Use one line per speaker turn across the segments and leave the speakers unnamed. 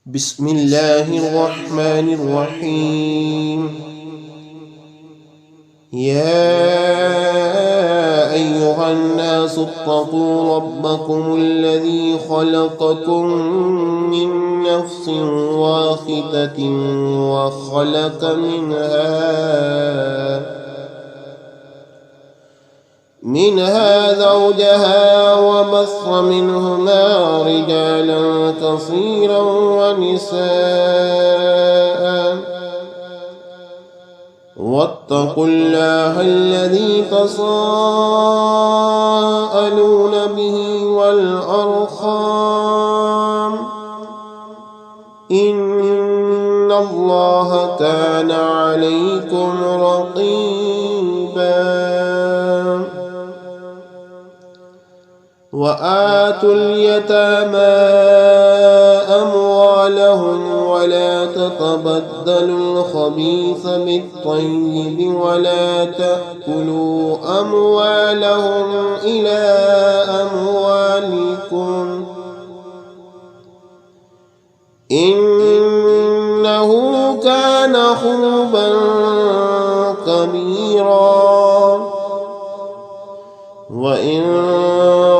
بسم الله الرحمن الرحيم. يا أيها الناس اتقوا ربكم الذي خلقكم من نفس واحدة وخلق منها زوجها وبث منهما رجالا كثيرا ونساء، واتقوا الله الذي تساءلون به والأرحام، إن الله كان عليكم رقيبا. وآتوا اليتامى أموالهم ولا تتبدلوا الخبيث بالطيب ولا تأكلوا أموالهم إلى أموالكم إنه كان حوبا كبيرا. وإن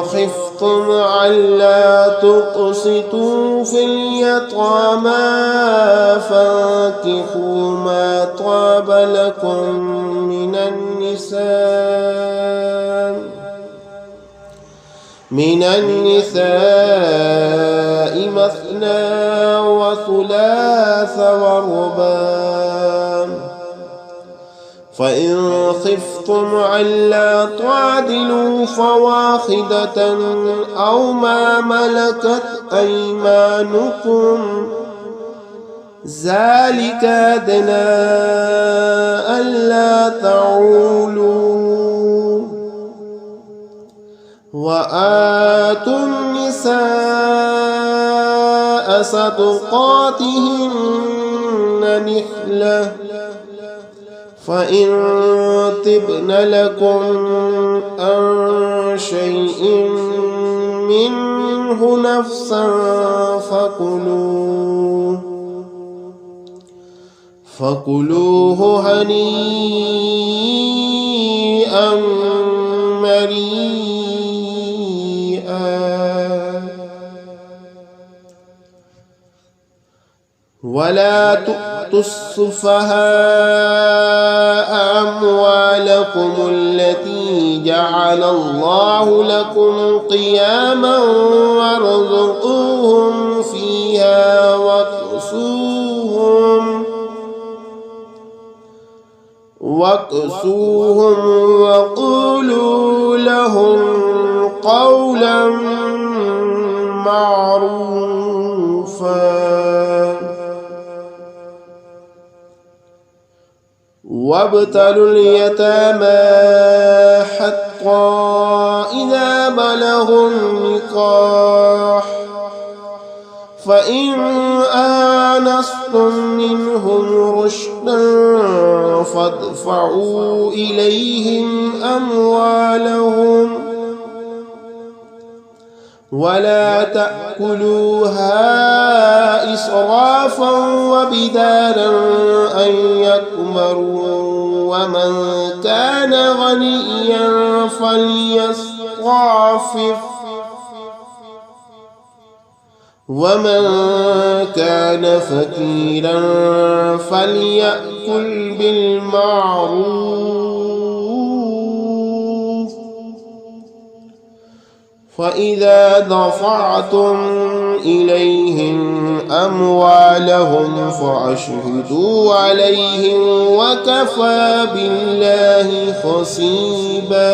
خفتم ألا تقسطوا في اليتامى فانكحوا ما طاب لكم من النساء مثنى وثلاث ورباع، فإن خفتم ألا تعدلوا فواحدة أو ما ملكت أيمانكم ذلك أدنى ألا تعولوا. وآتوا النساء صدقاتهن نحلة، فإن طبن لكم عن شيء منه نفسا فكلوه هنيئا مريئا. ولا تؤتوا السفهاء أموالكم التي جعل الله لكم قياما وارزقوهم فيها واكسوهم وقولوا لهم قولا معروفا. وابتلوا اليتامى حتى إذا بلغوا النكاح، فإن آنستم منهم رشدا فادفعوا إليهم أموالهم ولا تأكلوها إسرافا وبدارا أن يكبروا. ومن كان غنيا فليستعفف، ومن كان فقيرا فليأكل بالمعروف. فإذا دفعتم إليهم أموالهم فأشهدوا عليهم وكفى بالله حسيبا.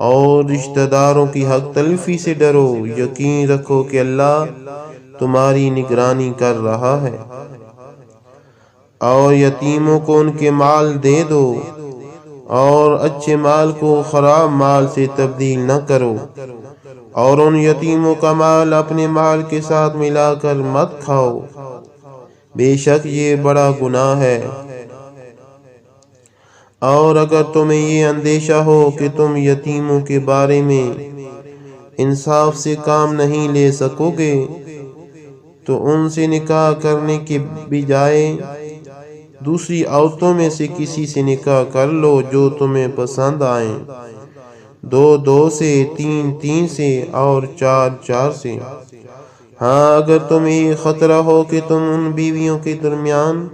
اور رشتہ داروں کی حق تلفی سے ڈرو، یقین رکھو کہ اللہ تمہاری نگرانی کر رہا ہے۔ اور یتیموں کو ان کے مال دے دو، اور اچھے مال کو خراب مال سے تبدیل نہ کرو، اور ان یتیموں کا مال اپنے مال کے ساتھ ملا کر مت کھاؤ، بے شک یہ بڑا گناہ ہے۔ اور اگر تمہیں یہ اندیشہ ہو کہ تم یتیموں کے بارے میں انصاف سے کام نہیں لے سکو گے تو ان سے نکاح کرنے کے بجائے دوسری عورتوں میں سے کسی سے نکاح کر لو جو تمہیں پسند آئیں، 2 سے، 3 سے اور 4 سے۔ ہاں اگر تمہیں یہ خطرہ ہو کہ تم ان بیویوں کے درمیان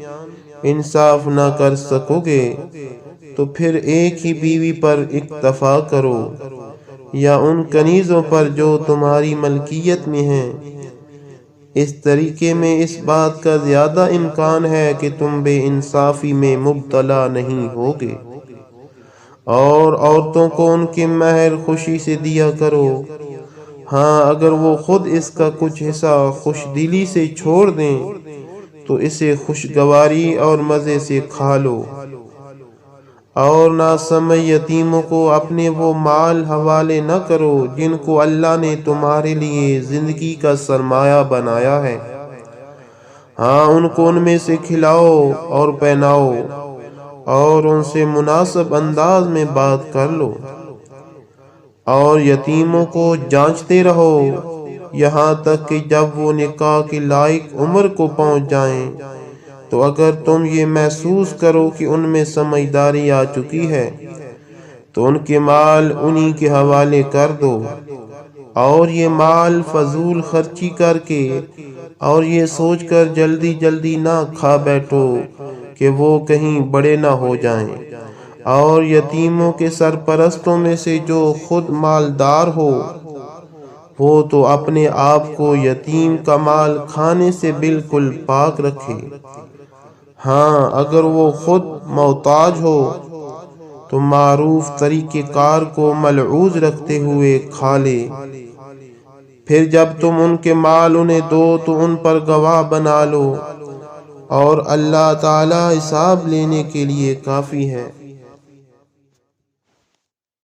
انصاف نہ کر سکو گے تو پھر ایک ہی بیوی پر اکتفا کرو، یا ان کنیزوں پر جو تمہاری ملکیت میں ہیں۔ اس طریقے میں اس بات کا زیادہ امکان ہے کہ تم بے انصافی میں مبتلا نہیں ہوگے۔ اور عورتوں کو ان کے مہر خوشی سے دیا کرو، ہاں اگر وہ خود اس کا کچھ حصہ خوش دلی سے چھوڑ دیں تو اسے خوشگواری اور مزے سے کھا لو۔ اور ناسمع یتیموں کو اپنے وہ مال حوالے نہ کرو جن کو اللہ نے تمہارے لیے زندگی کا سرمایہ بنایا ہے، ہاں ان کو ان میں سے کھلاؤ اور پہناؤ، اور ان سے مناسب انداز میں بات کر لو۔ اور یتیموں کو جانچتے رہو یہاں تک کہ جب وہ نکاح کے لائق عمر کو پہنچ جائیں، تو اگر تم یہ محسوس کرو کہ ان میں سمجھداری آ چکی ہے تو ان کے مال انہی کے حوالے کر دو، اور یہ مال فضول خرچی کر کے اور یہ سوچ کر جلدی نہ کھا بیٹھو کہ وہ کہیں بڑے نہ ہو جائیں۔ اور یتیموں کے سرپرستوں میں سے جو خود مالدار ہو وہ تو اپنے آپ کو یتیم کا مال کھانے سے بالکل پاک رکھے، ہاں اگر وہ خود محتاج ہو تو معروف طریقہ کار کو ملحوظ رکھتے ہوئے کھا لے۔ پھر جب تم ان کے مال انہیں دو تو ان پر گواہ بنا لو، اور اللہ تعالی حساب لینے کے لیے کافی ہے۔